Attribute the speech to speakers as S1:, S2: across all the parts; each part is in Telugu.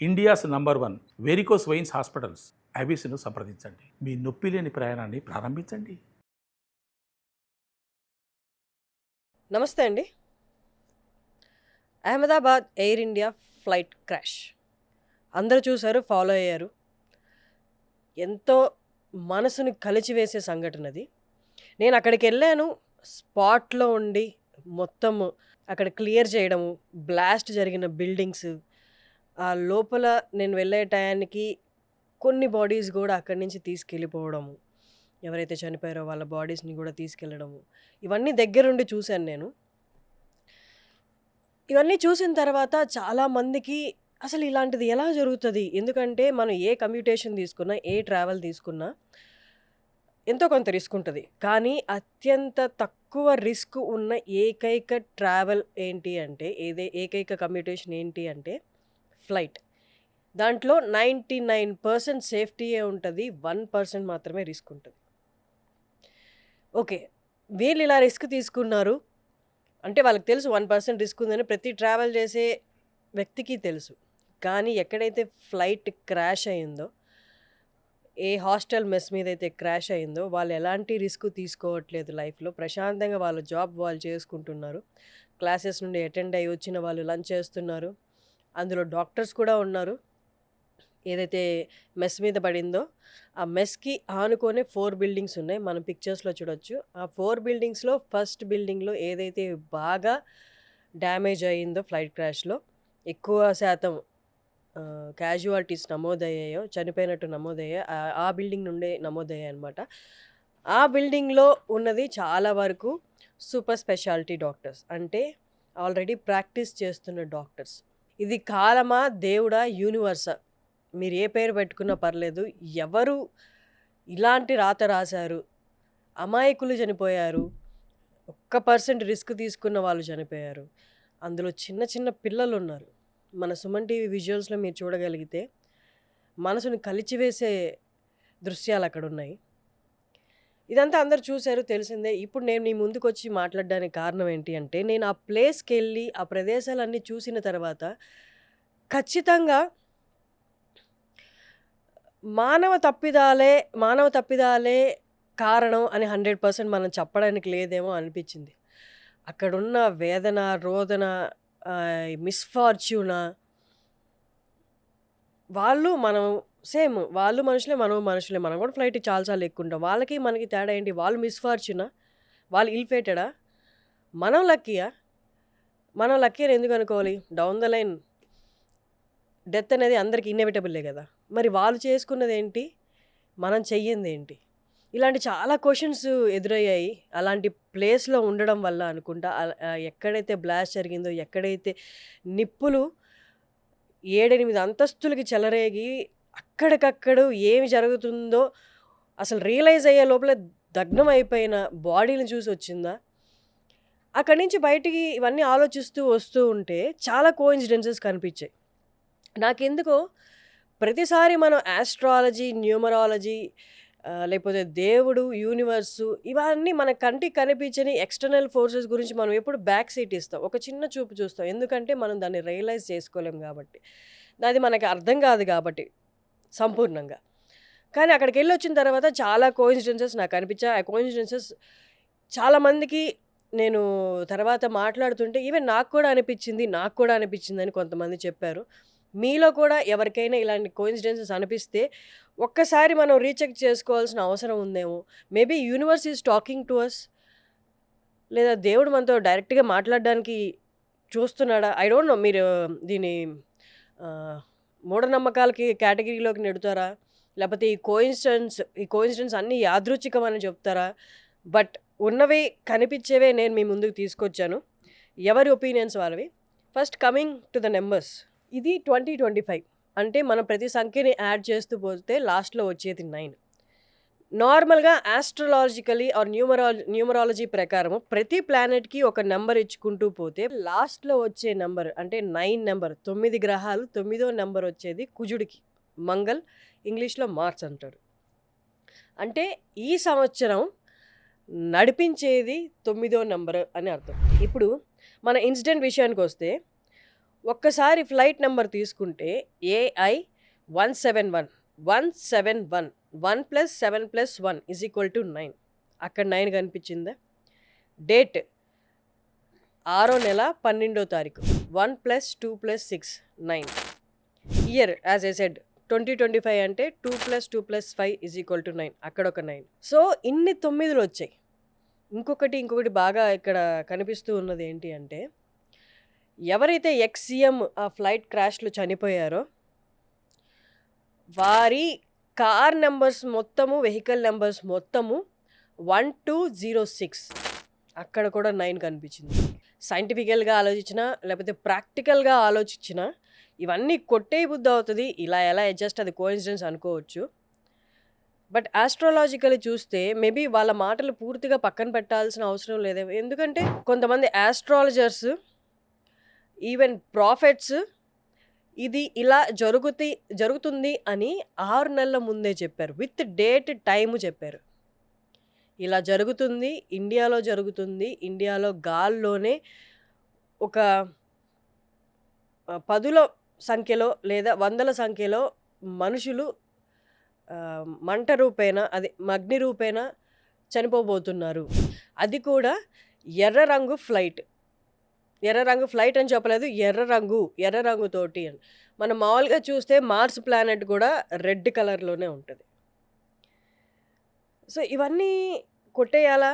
S1: India's number 1 varicose veins hospitals ఐబీసీను సంప్రదించండి. మీ నొప్పి లేని ప్రయాణాన్ని ప్రారంభించండి.
S2: నమస్తే అండి. Ahmedabad air India flight crash అందరూ చూశారు, ఫాలో అయ్యారు. ఎంతో మనసుని కలిచివేసే సంఘటన అది. నేను అక్కడికి వెళ్ళాను, స్పాట్లో ఉండి మొత్తం అక్కడ క్లియర్ చేయడము, బ్లాస్ట్ జరిగిన బిల్డింగ్స్, ఆ లోపల నేను వెళ్ళే టయానికి కొన్ని బాడీస్ కూడా అక్కడి నుంచి తీసుకెళ్ళిపోవడము, ఎవరైతే చనిపోయారో వాళ్ళ బాడీస్ని కూడా తీసుకెళ్ళడము, ఇవన్నీ దగ్గరుండి చూశాను నేను. ఇవన్నీ చూసిన తర్వాత చాలామందికి అసలు ఇలాంటిది ఎలా జరుగుతుంది, ఎందుకంటే మనం ఏ కమ్యూటేషన్ తీసుకున్నా, ఏ ట్రావెల్ తీసుకున్నా ఎంతో కొంత రిస్క్ ఉంటుంది. కానీ అత్యంత తక్కువ రిస్క్ ఉన్న ఏకైక ట్రావెల్ ఏంటి అంటే, ఏకైక కమ్యూటేషన్ ఏంటి అంటే ఫ్లైట్. దాంట్లో 99% సేఫ్టీయే ఉంటుంది, 1% మాత్రమే రిస్క్ ఉంటుంది. ఓకే, వీళ్ళు ఇలా రిస్క్ తీసుకున్నారు అంటే వాళ్ళకి తెలుసు 1% రిస్క్ ఉందని, ప్రతి ట్రావెల్ చేసే వ్యక్తికి తెలుసు. కానీ ఎక్కడైతే ఫ్లైట్ క్రాష్ అయిందో, ఏ హాస్టల్ మెస్ మీద అయితే క్రాష్ అయిందో, వాళ్ళు ఎలాంటి రిస్క్ తీసుకోవట్లేదు లైఫ్లో. ప్రశాంతంగా వాళ్ళ జాబ్ వాళ్ళు చేసుకుంటున్నారు. క్లాసెస్ నుండి అటెండ్ అయ్యి వచ్చిన వాళ్ళు లంచ్ చేస్తున్నారు. అందులో డాక్టర్స్ కూడా ఉన్నారు. ఏదైతే మెస్ మీద పడిందో ఆ మెస్కి ఆనుకొనే 4 బిల్డింగ్స్ ఉన్నాయి, మనం పిక్చర్స్లో చూడొచ్చు. ఆ 4 బిల్డింగ్స్లో ఫస్ట్ బిల్డింగ్లో ఏదైతే బాగా డ్యామేజ్ అయ్యిందో ఫ్లైట్ క్రాష్లో, ఎక్కువ శాతం క్యాజువాలిటీస్ నమోదయ్యాయో, చనిపోయినట్టు నమోదయ్యాయో ఆ బిల్డింగ్ నుండే నమోదయ్యాయి అనమాట. ఆ బిల్డింగ్లో ఉన్నది చాలా వరకు సూపర్ స్పెషాలిటీ డాక్టర్స్, అంటే ఆల్రెడీ ప్రాక్టీస్ చేస్తున్న డాక్టర్స్. ఇది కాలమా, దేవుడా, యూనివర్సా, మీరు ఏ పేరు పెట్టుకున్నా పర్లేదు, ఎవరు ఇలాంటి రాత రాశారు? అమాయకులు చనిపోయారు, 1% రిస్క్ తీసుకున్న వాళ్ళు చనిపోయారు. అందులో చిన్న చిన్న పిల్లలు ఉన్నారు. మన సుమన్ టీవీ విజువల్స్లో మీరు చూడగలిగితే మనసుని కలిచివేసే దృశ్యాలు అక్కడ ఉన్నాయి. ఇదంతా అందరు చూశారు, తెలిసిందే. ఇప్పుడు నేను మీ ముందుకు వచ్చి మాట్లాడడానికి కారణం ఏంటి అంటే, నేను ఆ ప్లేస్కి వెళ్ళి ఆ ప్రదేశాలన్నీ చూసిన తర్వాత ఖచ్చితంగా మానవ తప్పిదాలే కారణం అని 100% మనం చెప్పడానికి లేదేమో అనిపించింది. అక్కడున్న వేదన, రోదన, మిస్ఫార్చ్యూనా, వాళ్ళు మనం సేమ్, వాళ్ళు మనుషులే, మనం మనుషులే. మనం కూడా ఫ్లైట్కి చాలాసార్లు ఎక్కుంటాం. వాళ్ళకి మనకి తేడా ఏంటి? వాళ్ళు మిస్ఫార్చ్యూనా, వాళ్ళు ఇల్ ఫేటెడా, మనం లక్కీయా? మనం లక్కీ అని ఎందుకు అనుకోవాలి? డౌన్ ద లైన్ డెత్ అనేది అందరికి ఇన్నెవిటబుల్లే కదా. మరి వాళ్ళు చేసుకున్నది ఏంటి, మనం చెయ్యింది ఏంటి? ఇలాంటి చాలా క్వశ్చన్స్ ఎదురయ్యాయి అలాంటి ప్లేస్లో ఉండడం వల్ల అనుకుంటా. ఎక్కడైతే బ్లాస్ట్ జరిగిందో, ఎక్కడైతే నిప్పులు 7-8 అంతస్తులకి చెలరేగి అక్కడికక్కడ ఏమి జరుగుతుందో అసలు రియలైజ్ అయ్యే లోపల దగ్నం అయిపోయిన బాడీని చూసి వచ్చిందా. అక్కడి నుంచి బయటికి ఇవన్నీ ఆలోచిస్తూ వస్తూ ఉంటే చాలా కోఇన్సిడెన్సెస్ కనిపించాయి. నాకెందుకో ప్రతిసారి మనం ఆస్ట్రాలజీ, న్యూమరాలజీ, లేకపోతే దేవుడు, యూనివర్సు, ఇవన్నీ మన కంటికి కనిపించని ఎక్స్టర్నల్ ఫోర్సెస్ గురించి మనం ఎప్పుడు బ్యాక్ సీట్ ఇస్తాం, ఒక చిన్న చూపు చూస్తాం. ఎందుకంటే మనం దాన్ని రియలైజ్ చేసుకోలేం కాబట్టి, అది మనకి అర్థం కాదు కాబట్టి సంపూర్ణంగా. కానీ అక్కడికి వెళ్ళి వచ్చిన తర్వాత చాలా కోఇన్సిడెన్సెస్ నాకు అనిపించాయి. ఆ కోఇన్సిడెన్సెస్ చాలామందికి నేను తర్వాత మాట్లాడుతుంటే ఈవెన్ నాకు కూడా అనిపించింది అని కొంతమంది చెప్పారు. మీలో కూడా ఎవరికైనా ఇలాంటి కోఇన్సిడెన్సెస్ అనిపిస్తే ఒక్కసారి మనం రీచెక్ చేసుకోవాల్సిన అవసరం ఉందేమో. Maybe universe is talking to us, లేదా దేవుడు మనతో డైరెక్ట్గా మాట్లాడడానికి చూస్తున్నాడా? I don't know. మీరు దీన్ని మూఢనమ్మకాలకి కేటగిరీలోకి నెడుతారా, లేకపోతే ఈ కోఇన్సిడెన్స్ అన్నీ యాదృచ్ఛికమని చెప్తారా? బట్ ఉన్నవి, కనిపించేవే నేను మీ ముందుకు తీసుకొచ్చాను. ఎవరి ఒపీనియన్స్ వాళ్ళవి. First coming to the numbers, ఇది 2025 అంటే మనం ప్రతి సంఖ్యని యాడ్ చేస్తూ పోతే లాస్ట్లో వచ్చేది 9. నార్మల్గా ఆస్ట్రాలజికలీ ఆర్ న్యూమరాలజీ ప్రకారము ప్రతి ప్లానెట్కి ఒక నెంబర్ ఇచ్చుకుంటూ పోతే లాస్ట్లో వచ్చే నెంబర్ అంటే 9 నెంబర్, 9 గ్రహాలు, 9వ నెంబర్ వచ్చేది కుజుడికి, మంగళ్, ఇంగ్లీష్లో మార్స్ అంటారు. అంటే ఈ సంవత్సరం నడిపించేది 9వ నెంబర్ అని అర్థం. ఇప్పుడు మన ఇన్సిడెంట్ విషయానికి వస్తే, ఒక్కసారి ఫ్లైట్ నెంబర్ తీసుకుంటే ఏఐ 171 171 1 + 7 + 1 = 9. అక్కడ 9 కనిపించిందా? డేట్ 6వ నెల 12వ తారీఖు 1 + 2 + 6 9. ఇయర్ యాజ్ ఐ సెడ్ 2025 అంటే 2 + 2 + 5 = 9. అక్కడ ఒక 9. సో ఇన్ని 9లు వచ్చాయి. ఇంకొకటి బాగా ఇక్కడ కనిపిస్తూ ఉన్నది ఏంటి అంటే, ఎవరైతే ఎక్స్-సీఎం ఆ ఫ్లైట్ క్రాష్‌లో చనిపోయారో వారి కార్ నెంబర్స్ మొత్తము, వెహికల్ నెంబర్స్ మొత్తము 1206. అక్కడ కూడా 9 కనిపించింది. సైంటిఫికల్‌గా ఆలోచించినా, లేకపోతే ప్రాక్టికల్‌గా ఆలోచించినా ఇవన్నీ కొట్టే బుద్ధి అవుతుంది. ఇలా ఎలా జస్ట్ అది కోఇన్సిడెన్స్ అనుకోవచ్చు. బట్ ఆస్ట్రాలాజికల్లీ చూస్తే మేబీ వాళ్ళ మాటలు పూర్తిగా పక్కన పెట్టాల్సిన అవసరం లేదేమో. ఎందుకంటే కొంతమంది ఆస్ట్రాలజర్స్, ఈవెన్ ప్రాఫెట్స్ ఇది ఇలా జరుగుతుంది అని 6 నెలల ముందే చెప్పారు. విత్ డేట్, టైము చెప్పారు. ఇలా జరుగుతుంది, ఇండియాలో జరుగుతుంది, ఇండియాలో గాల్లోనే ఒక 10ల సంఖ్యలో లేదా 100ల సంఖ్యలో మనుషులు మంట రూపేణ, అగ్ని రూపేణ చనిపోబోతున్నారు. అది కూడా ఎర్ర రంగు ఫ్లైట్. ఎర్ర రంగు ఫ్లైట్ అని చెప్పలేదు, ఎర్ర రంగుతోటి అని. మనం మామూలుగా చూస్తే మార్స్ ప్లానెట్ కూడా రెడ్ కలర్‌లోనే ఉంటది. సో ఇవన్నీ కొట్టేయాలా?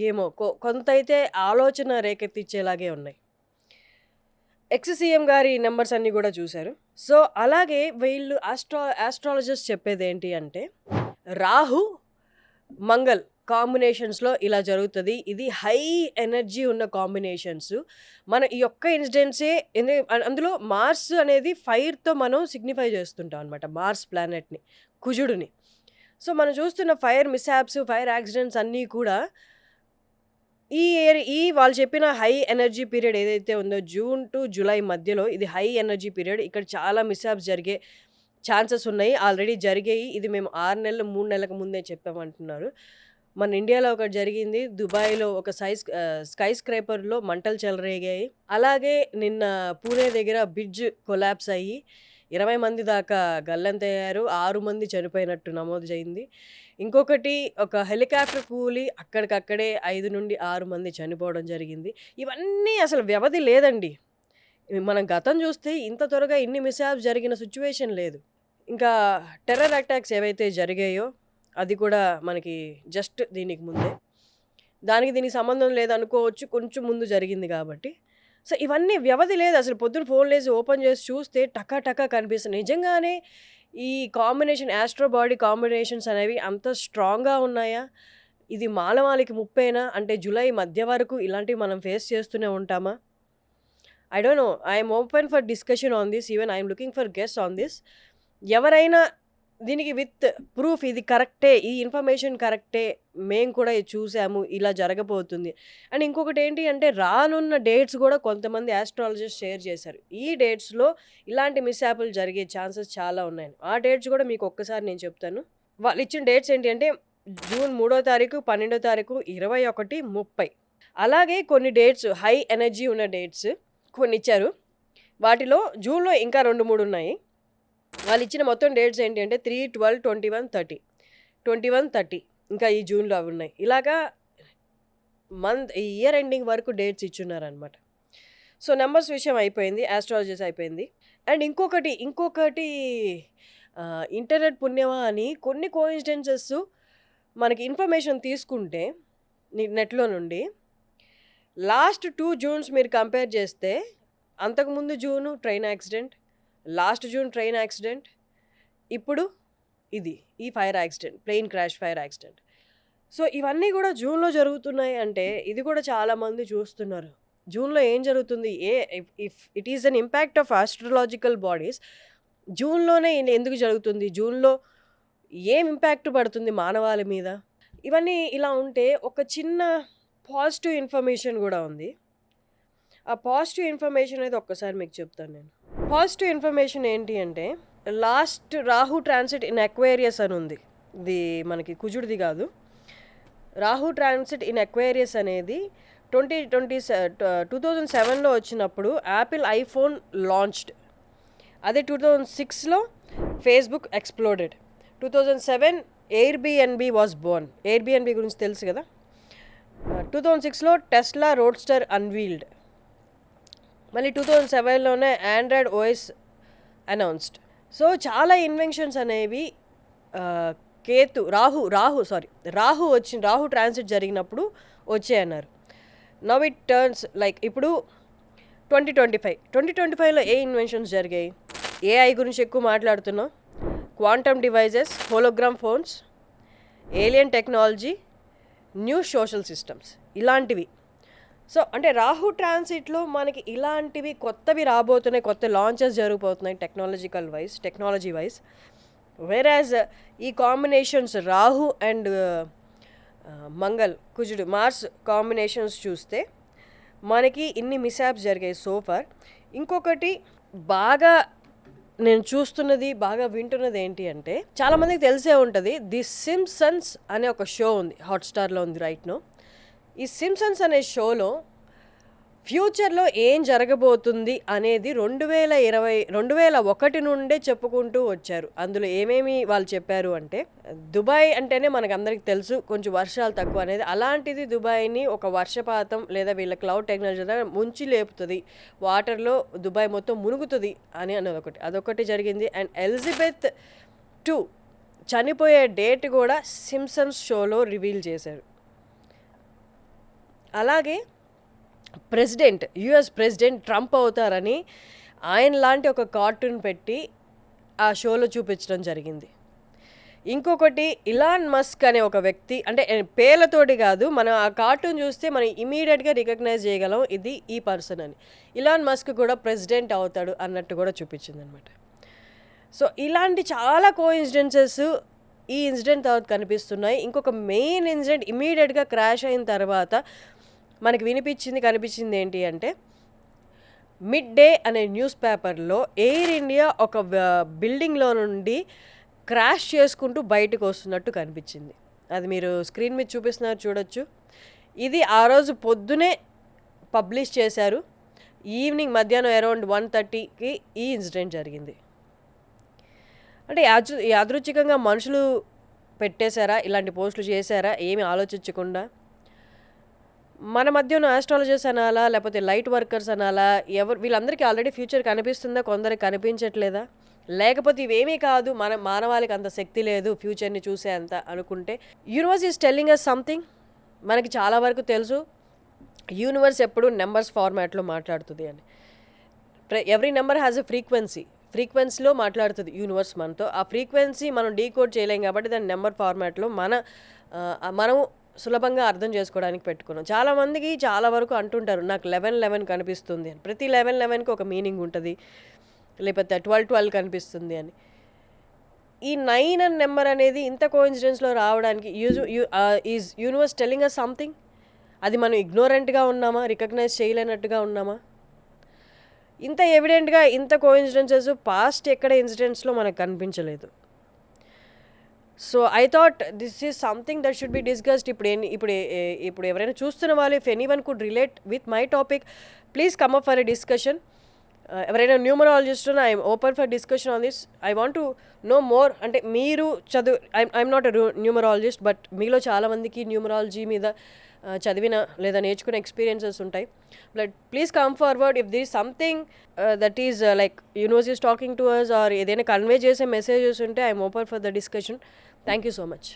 S2: ఏమో కొంతైతే ఆలోచన రేకెత్తిచ్చేలాగే ఉన్నాయి. ఎక్స్-సీఎం గారి నెంబర్స్ అన్నీ కూడా చూశారు. సో అలాగే వీళ్ళు ఆస్ట్రాలజర్స్ చెప్పేదేంటి అంటే, రాహు, మంగళ్ కాంబినేషన్స్‌లో ఇలా జరుగుతది. ఇది హై ఎనర్జీ ఉన్న కాంబినేషన్స్. మన ఈ ఒక్క ఇన్సిడెంట్సే అందులో మార్స్ అనేది ఫైర్‌తో మనం సిగ్నిఫై చేస్తుంటాం అనమాట. మార్స్ ప్లానెట్‌ని, కుజుడిని. సో మనం చూస్తున్న ఫైర్ మిస్‌హ్యాప్స్, ఫైర్ యాక్సిడెంట్స్ అన్నీ కూడా ఈ వాళ్ళు చెప్పిన హై ఎనర్జీ పీరియడ్ ఏదైతే ఉందో జూన్ టు జూలై మధ్యలో ఇది హై ఎనర్జీ పీరియడ్. ఇక్కడ చాలా మిస్‌హ్యాప్స్ జరిగే ఛాన్సెస్ ఉన్నాయి. ఆల్రెడీ జరిగాయి. ఇది మేము 6 నెలలు, 3 నెలలకు ముందే చెప్పామంటున్నారు. మన ఇండియాలో ఒకటి జరిగింది. దుబాయ్‌లో ఒక స్కై స్క్రేపర్‌లో మంటలు చెలరేగాయి. అలాగే నిన్న పూణే దగ్గర బ్రిడ్జ్ కొలాప్స్ అయ్యి 20 మంది దాకా గల్లంతయ్యారు. 6 మంది చనిపోయినట్టు నమోదు అయింది. ఇంకొకటి ఒక హెలికాప్టర్ కూలి అక్కడికక్కడే 5 నుండి 6 మంది చనిపోవడం జరిగింది. ఇవన్నీ అసలు వ్యవధి లేదండి. మనం గతం చూస్తే ఇంత త్వరగా ఇన్ని మిస్‌హ్యాప్స్ జరిగిన సిట్యుయేషన్ లేదు. ఇంకా టెర్రర్ అటాక్స్ ఏవైతే జరిగాయో అది కూడా మనకి జస్ట్ దీనికి ముందే. దీనికి సంబంధం లేదనుకోవచ్చు. కొంచెం ముందు జరిగింది కాబట్టి. సో ఇవన్నీ వ్యవధి లేదు. అసలు పొద్దున ఫోన్ లేసి ఓపెన్ చేసి చూస్తే టకా కనిపిస్తుంది. నిజంగానే ఈ కాంబినేషన్ ఆస్ట్రో బాడీ కాంబినేషన్స్ అనేవి అంత స్ట్రాంగ్‌గా ఉన్నాయా? ఇది మానవాళికి ముప్పేనా? అంటే జూలై మధ్య వరకు ఇలాంటివి మనం ఫేస్ చేస్తూనే ఉంటామా? I don't know. I am open for discussion on this. Even I am looking for guests on this. ఎవరైనా దీనికి విత్ ప్రూఫ్ ఇది కరెక్టే, ఈ ఇన్ఫర్మేషన్ కరెక్టే, మేము కూడా ఇది చూసాము, ఇలా జరగబోతుంది. అండ్ ఇంకొకటి ఏంటి అంటే రానున్న డేట్స్ కూడా కొంతమంది ఆస్ట్రాలజిస్ట్ షేర్ చేశారు. ఈ డేట్స్‌లో ఇలాంటి మిస్‌హ్యాపులు జరిగే ఛాన్సెస్ చాలా ఉన్నాయి. ఆ డేట్స్ కూడా మీకు ఒక్కసారి నేను చెప్తాను. వాళ్ళు ఇచ్చిన డేట్స్ ఏంటి అంటే జూన్ 3వ తారీఖు, 12వ తారీఖు, 21, 30. అలాగే కొన్ని డేట్స్ హై ఎనర్జీ ఉన్న డేట్స్ కొన్ని ఇచ్చారు. వాటిలో జూన్‌లో ఇంకా 2, 3 ఉన్నాయి. వాళ్ళు ఇచ్చిన మొత్తం డేట్స్ ఏంటి అంటే 3, 12, 21, 30. 21, 30 ఇంకా ఈ జూన్‌లో అవి ఉన్నాయి. ఇలాగా ఇయర్ ఎండింగ్ వరకు డేట్స్ ఇచ్చున్నారనమాట. సో నెంబర్స్ విషయం అయిపోయింది. ఆస్ట్రాలజీస్ అయిపోయింది. అండ్ ఇంకొకటి ఇంటర్నెట్ పుణ్యమా అని కొన్ని కోఇన్సిడెన్సెస్ మనకి ఇన్ఫర్మేషన్ తీసుకుంటే నెట్‌లో నుండి లాస్ట్ 2 జూన్స్ మీరు కంపేర్ చేస్తే అంతకుముందు June train accident, last June train accident, ఇప్పుడు ఈ fire accident, plane crash fire accident. So ఇవన్నీ కూడా జూన్‌లో జరుగుతున్నాయి అంటే ఇది కూడా చాలామంది చూస్తున్నారు. జూన్‌లో ఏం జరుగుతుంది? If it is an impact of astrological bodies జూన్‌లోనే ఎందుకు జరుగుతుంది? జూన్‌లో ఏం ఇంపాక్ట్ పడుతుంది మానవాళి మీద? ఇవన్నీ ఇలా ఉంటే ఒక చిన్న పాజిటివ్ ఇన్ఫర్మేషన్ కూడా ఉంది. ఆ పాజిటివ్ ఇన్ఫర్మేషన్ అనేది ఒక్కసారి మీకు చెప్తాను నేను. పాజిటివ్ ఇన్ఫర్మేషన్ ఏంటి అంటే last Rahu transit in Aquarius అని ఉంది. ఇది మనకి కుజుడిది కాదు. రాహు ట్రాన్సిట్ ఇన్ అక్వేరియస్ అనేది 2020 2007లో వచ్చినప్పుడు యాపిల్ ఐఫోన్ లాంచ్డ్. అదే 2006లో Facebook exploded. 2007 Airbnb was born. Airbnb గురించి తెలుసు కదా. 2006లో టెస్లా రోడ్స్టర్ అన్వీల్డ్. మళ్ళీ 2007లోనే ఆండ్రాయిడ్ ఓఎస్ అనౌన్స్డ్. సో చాలా ఇన్వెన్షన్స్ అనేవి రాహు ట్రాన్సిట్ జరిగినప్పుడు వచ్చాయన్నారు. నవ్ ఇట్ టర్న్స్ లైక్ ఇప్పుడు 2025లో ఏ ఇన్వెన్షన్స్ జరిగాయి? ఏఐ గురించి ఎక్కువ మాట్లాడుతున్నాం. Quantum devices, hologram phones, alien technology, new social systems, ఇలాంటివి. సో అంటే రాహు ట్రాన్సిట్లో మనకి ఇలాంటివి కొత్తవి రాబోతున్నాయి, కొత్త లాంచెస్ జరిగిపోతున్నాయి టెక్నాలజీ వైజ్. వేరాజ్ ఈ కాంబినేషన్స్ రాహు అండ్ మంగళ్, కుజుడు, మార్స్ కాంబినేషన్స్ చూస్తే మనకి ఇన్ని మిస్యాప్స్ జరిగాయి సోఫార్. ఇంకొకటి బాగా నేను చూస్తున్నది, బాగా వింటున్నది ఏంటి అంటే, చాలామందికి తెలిసే ఉంటుంది, ది సింప్సన్స్ అనే ఒక షో ఉంది, హాట్స్టార్లో ఉంది రైట్ నో. ఈ సింప్సన్స్ అనే షోలో ఫ్యూచర్లో ఏం జరగబోతుంది అనేది 2001 నుండే చెప్పుకుంటూ వచ్చారు. అందులో ఏమేమి వాళ్ళు చెప్పారు అంటే, దుబాయ్ అంటేనే మనకు అందరికి తెలుసు కొంచెం వర్షాలు తక్కువ అనేది. అలాంటిది దుబాయ్ని ఒక వర్షపాతం లేదా వీళ్ళ క్లౌడ్ టెక్నాలజీ ముంచి లేపుతుంది, వాటర్లో దుబాయ్ మొత్తం మునుగుతుంది అనేది అదొకటి జరిగింది. అండ్ ఎలిజబెత్ II చనిపోయే డేట్ కూడా సింప్సన్స్ షోలో రివీల్ చేశారు. అలాగే యుఎస్ ప్రెసిడెంట్ ట్రంప్ అవుతారని ఆయన లాంటి ఒక కార్టూన్ పెట్టి ఆ షోలో చూపించడం జరిగింది. ఇంకొకటి ఇలాన్ మస్క్ అనే ఒక వ్యక్తి, అంటే పేర్లతోటి కాదు, మనం ఆ కార్టూన్ చూస్తే మనం ఇమీడియట్గా రికగ్నైజ్ చేయగలం ఇది ఈ పర్సన్ అని. ఇలాన్ మస్క్ కూడా ప్రెసిడెంట్ అవుతాడు అన్నట్టు కూడా చూపించింది అనమాట. సో ఇలాంటి చాలా కోఇన్సిడెన్సెస్ ఈ ఇన్సిడెంట్ తర్వాత కనిపిస్తున్నాయి. ఇంకొక మెయిన్ ఇన్సిడెంట్ ఇమీడియట్గా క్రాష్ అయిన తర్వాత మనకి కనిపించింది ఏంటి అంటే, మిడ్ డే అనే న్యూస్ పేపర్లో ఎయిర్ ఇండియా ఒక బిల్డింగ్లో నుండి క్రాష్ చేసుకుంటూ బయటకు వస్తున్నట్టు కనిపించింది. అది మీరు స్క్రీన్ మీద చూపిస్తున్నారు, చూడొచ్చు. ఇది ఆ రోజు పొద్దునే పబ్లిష్ చేశారు. ఈవినింగ్ మధ్యాహ్నం అరౌండ్ 1:30కి ఈ ఇన్సిడెంట్ జరిగింది. అంటే యాదృచ్ఛికంగా మనుషులు పెట్టేశారా, ఇలాంటి పోస్టులు చేశారా, ఏమి ఆలోచించకుండా? మన మధ్య ఉన్న ఆస్ట్రాలజర్స్ అనాలా, లేకపోతే లైట్ వర్కర్స్ అనాలా, వీళ్ళందరికీ ఆల్రెడీ ఫ్యూచర్ కనిపిస్తుందా, కొందరికి కనిపించట్లేదా? లేకపోతే ఇవేమీ కాదు, మానవాళికి అంత శక్తి లేదు ఫ్యూచర్ని చూసే అంత అనుకుంటే? Universe is telling us something. మనకి చాలా వరకు తెలుసు యూనివర్స్ ఎప్పుడు నెంబర్స్ ఫార్మాట్లో మాట్లాడుతుంది అని. ఎవ్రీ నెంబర్ హ్యాస్ ఎ ఫ్రీక్వెన్సీలో మాట్లాడుతుంది యూనివర్స్ మనతో. ఆ ఫ్రీక్వెన్సీ మనం డీకోడ్ చేయలేం కాబట్టి దాన్ని నెంబర్ ఫార్మాట్లో మనం సులభంగా అర్థం చేసుకోవడానికి పెట్టుకున్నాం. చాలామందికి చాలా వరకు అంటుంటారు, నాకు 11 కనిపిస్తుంది అని. ప్రతి 11కి ఒక మీనింగ్ ఉంటుంది, లేకపోతే 12 కనిపిస్తుంది అని. ఈ 9 అనే నెంబర్ అనేది ఇంత కోఇన్సిడెన్స్లో రావడానికి is universe telling us something? అది మనం ఇగ్నోరెంట్గా ఉన్నామా, రికగ్నైజ్ చేయలేనట్టుగా ఉన్నామా? ఇంత ఎవిడెంట్గా ఇంత కోఇన్సిడెన్సెస్ పాస్ట్ ఎక్కడ ఇన్సిడెంట్స్లో మనకు కనిపించలేదు. So I thought this is something that should be discussed. ఇప్పుడు ఎవరైనా చూస్తున్న వాళ్ళు, if anyone could relate with my topic, please come up for a discussion. ఎవరైనా న్యూమరాలజిస్ట్ ఉన్నా, I'm open for discussion on this. I want to know more. అంటే మీరు I'm not a numerologist, but మీలో చాలామందికి న్యూమరాలజీ మీద చదివిన లేదా నేర్చుకునే ఎక్స్పీరియన్సెస్ ఉంటాయి. But please come forward if this is something that is like universe is talking to us, or ఏదైనా కన్వే చేసే మెసేజెస్ ఉంటే I'm open for the discussion. Thank you so much.